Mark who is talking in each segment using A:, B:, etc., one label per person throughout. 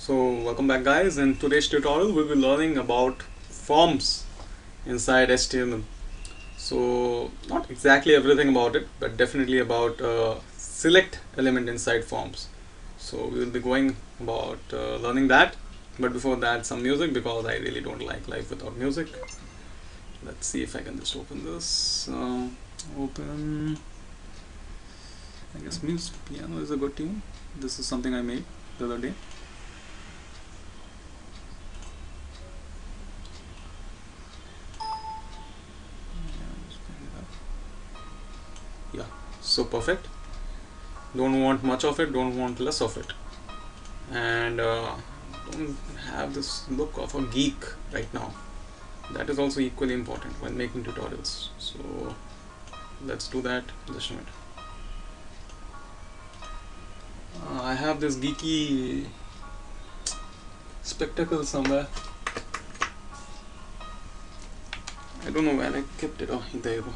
A: So welcome back guys. In today's tutorial we'll be learning about forms inside HTML. So not exactly everything about it, but definitely about select element inside forms. So we will be going about learning that, but before that some music, because I really don't like life without music. Let's see if I can just open this. Open. I guess music piano is a good tune. This is something I made the other day. Yeah, so perfect. Don't want much of it, don't want less of it, and don't have this look of a geek right now. That is also equally important when making tutorials. So let's do that. Just a minute. I have this geeky spectacle somewhere. I don't know where I kept it. Oh, there you go.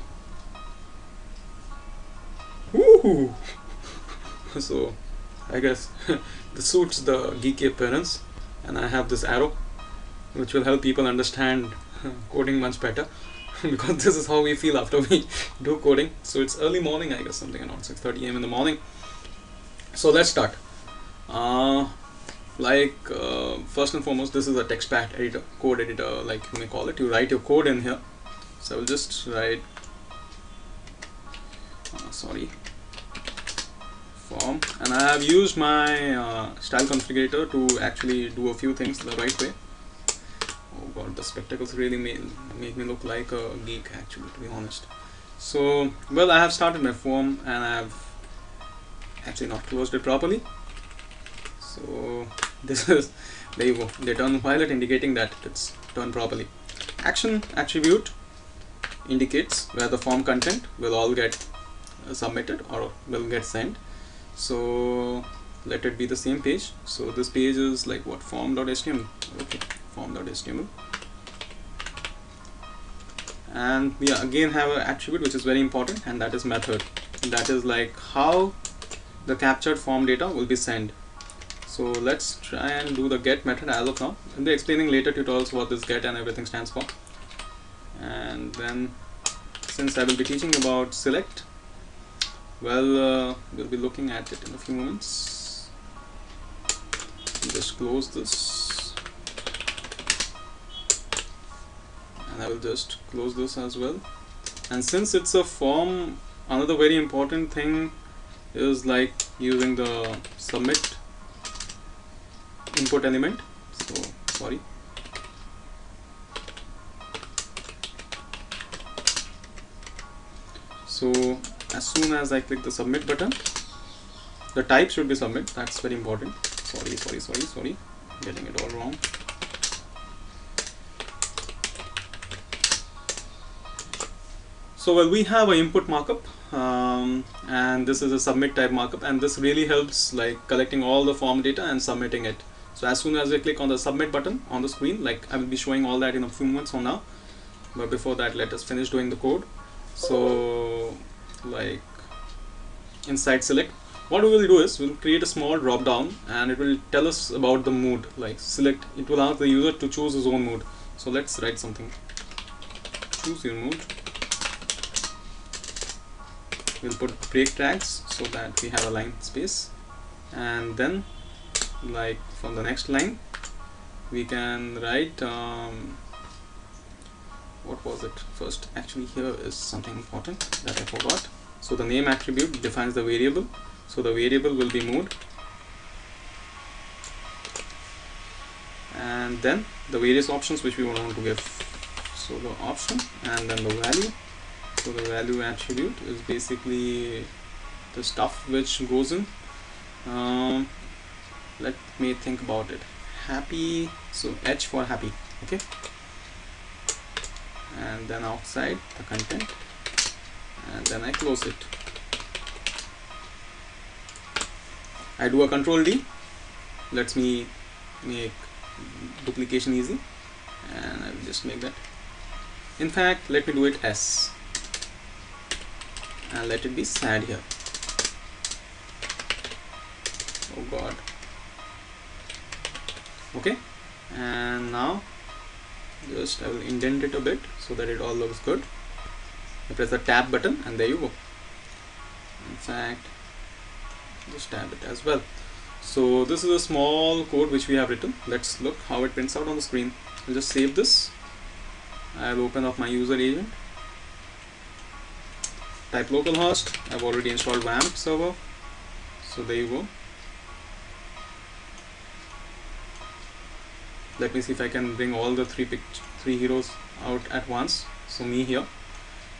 A: Woohoo! So I guess this suits the geeky appearance, and I have this arrow which will help people understand coding much better because this is how we feel after we do coding. So it's early morning, I guess, something around 6:30 a.m. in the morning. So let's start. First and foremost, this is a text pad editor, code editor, like you may call it. You write your code in here. So I will just write form, and I have used my style configurator to actually do a few things the right way. Oh god, the spectacles really make me look like a geek, actually, to be honest. So, well, I have started my form and I have actually not closed it properly. So this is, there you go, the turn violet, indicating that it's done properly. Action attribute indicates where the form content will all get submitted or will get sent. So let it be the same page. So this page is like what, form.html. Okay, form.html. And we again have an attribute which is very important, and that is method. That is like how the captured form data will be sent. So let's try and do the get method as of now. I'll be explaining later tutorials what this get and everything stands for. And then, since I will be teaching about select, well, we'll be looking at it in a few moments. Just close this, and I will just close this as well. And since it's a form, another very important thing is like using the submit input element. So sorry. So as soon as I click the submit button, the type should be submit. That's very important. Sorry, getting it all wrong. So well, we have an input markup, and this is a submit type markup, and this really helps like collecting all the form data and submitting it. So as soon as I click on the submit button on the screen, like I will be showing all that in a few moments from now, but before that let us finish doing the code. So like inside select, what we will do is we'll create a small drop down, and it will tell us about the mood. Like select, it will ask the user to choose his own mood. So let's write something. Choose your mood. We'll put break tags so that we have a line space, and then like from the next line we can write what was it first. Actually, here is something important that I forgot. So the name attribute defines the variable, so the variable will be mood, and then the various options which we want to give. So the option and then the value. So the value attribute is basically the stuff which goes in. Let me think about it. Happy, so H for happy, okay. And then outside the content, and then I close it. I do a Control D. Lets me make duplication easy, and I will just make that. In fact, let me do it S, and let it be sad here. Oh god, Okay, and now just I will indent it a bit so that it all looks good. I press the tab button and there you go. In fact, just tab it as well. So this is a small code which we have written. Let's look how it prints out on the screen. I'll just save this. I'll open up my user agent, type localhost. I've already installed WAMP server, so there you go. Let me see if I can bring all the three heroes out at once. So me here.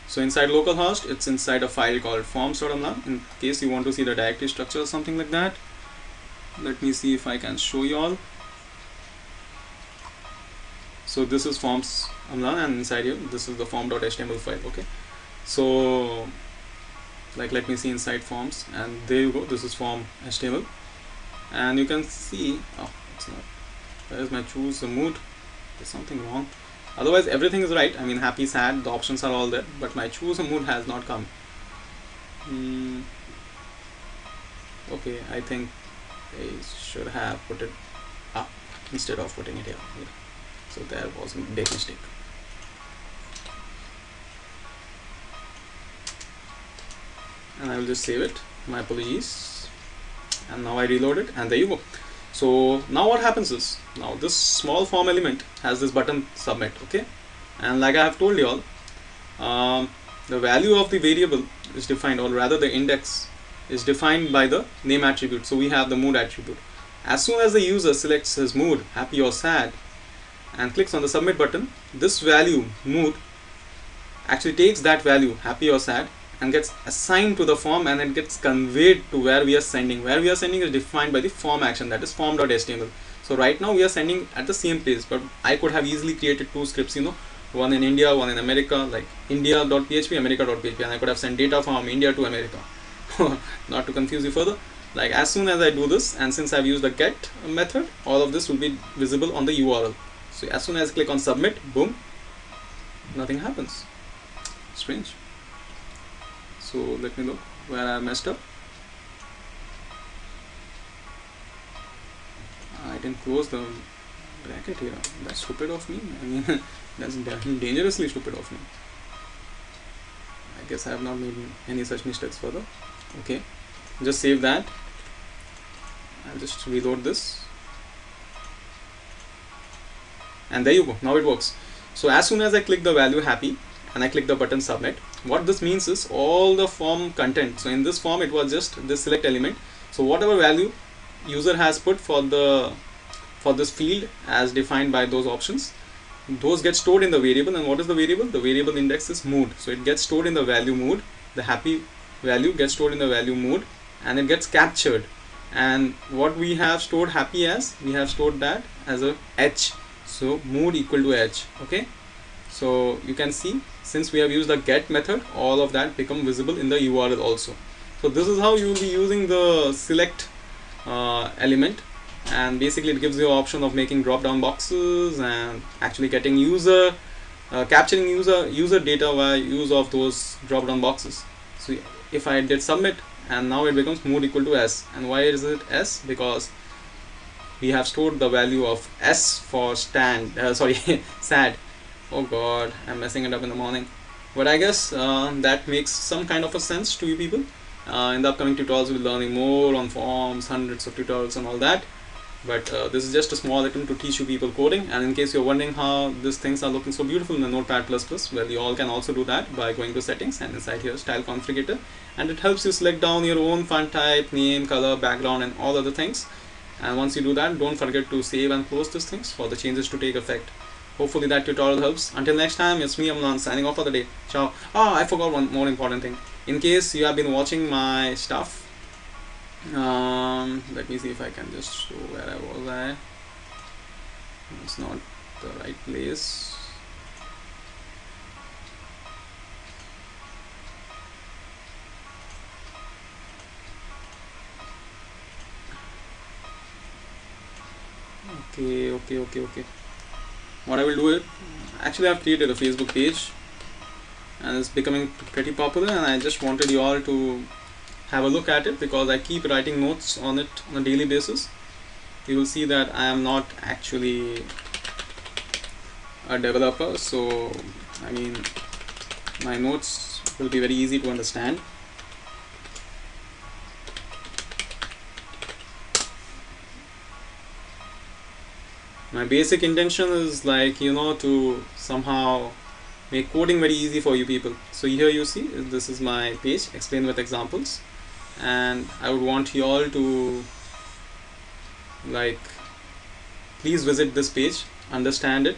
A: So inside localhost, it's inside a file called forms.amlan. In case you want to see the directory structure or something like that, let me see if I can show you all. So this is forms amlan, and inside here this is the form.html file. Okay, so like let me see inside forms, and there you go, this is form HTML, and you can see, oh, it's not, where's my choose the mood, there's something wrong. Otherwise everything is right. I mean, happy, sad, the options are all there, but my choose a mood has not come. Okay, I think I should have put it up instead of putting it here. Yeah. So there was a big mistake. And I will just save it. My apologies. And now I reload it, and there you go. So now what happens is, now this small form element has this button submit. Okay, and like I have told you all, the value of the variable is defined, or rather the index is defined by the name attribute. So we have the mood attribute. As soon as the user selects his mood, happy or sad, and clicks on the submit button, this value mood actually takes that value, happy or sad, and gets assigned to the form, and it gets conveyed to where we are sending. Where we are sending is defined by the form action, that is form.html. So right now we are sending at the same place, but I could have easily created two scripts, you know, one in India, one in America, like India.php, America.php, and I could have sent data from India to America. Not to confuse you further, like as soon as I do this, and since I've used the get method, all of this will be visible on the URL. So as soon as I click on submit, boom, nothing happens. Strange. So let me look where I messed up. I didn't close the bracket here. That's stupid of me. I mean, that's dangerously stupid of me. I guess I have not made any such mistakes further. Okay, just save that. I'll just reload this, and there you go. Now it works. So as soon as I click the value happy and I click the button submit, what this means is all the form content. So in this form it was just this select element. So whatever value user has put for this field as defined by those options, those get stored in the variable. And what is the variable? The variable index is mood. So it gets stored in the value mood. The happy value gets stored in the value mood, and it gets captured. And what we have stored happy as, we have stored that as a h. So mood equal to h. Okay, so you can see, since we have used the get method, all of that become visible in the URL also. So this is how you will be using the select element, and basically it gives you an option of making drop down boxes and actually getting user capturing user data via use of those drop down boxes. So if I did submit, and now it becomes mood equal to s. And why is it s? Because we have stored the value of s for sad. Oh god, I'm messing it up in the morning, but I guess that makes some kind of a sense to you people. In the upcoming tutorials we'll be learning more on forms, hundreds of tutorials and all that, but this is just a small attempt to teach you people coding. And in case you're wondering how these things are looking so beautiful in the Notepad++, well, you all can also do that by going to settings and inside here style configurator, and it helps you select down your own font type, name, color, background and all other things. And once you do that, don't forget to save and close these things for the changes to take effect. Hopefully that tutorial helps. Until next time, it's me, Amlan, signing off for the day. Ciao. I forgot one more important thing. In case you have been watching my stuff, let me see if I can just show where I was. It's not the right place. Okay. What I will do is, actually I've created a Facebook page and it's becoming pretty popular, and I just wanted you all to have a look at it because I keep writing notes on it on a daily basis. you will see that I am not actually a developer, so I mean my notes will be very easy to understand. My basic intention is like, you know, to somehow make coding very easy for you people. So here you see, this is my page, explain with examples, and I would want you all to like please visit this page, understand it.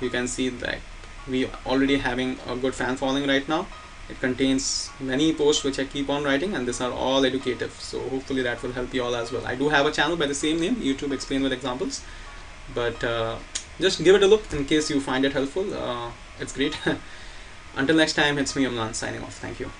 A: You can see that we already having a good fan following right now. It contains many posts which I keep on writing, and these are all educative, so hopefully that will help you all as well. I do have a channel by the same name, YouTube Explain with Examples, but just give it a look in case you find it helpful. It's great. Until next time, it's me, Amlan, signing off. Thank you.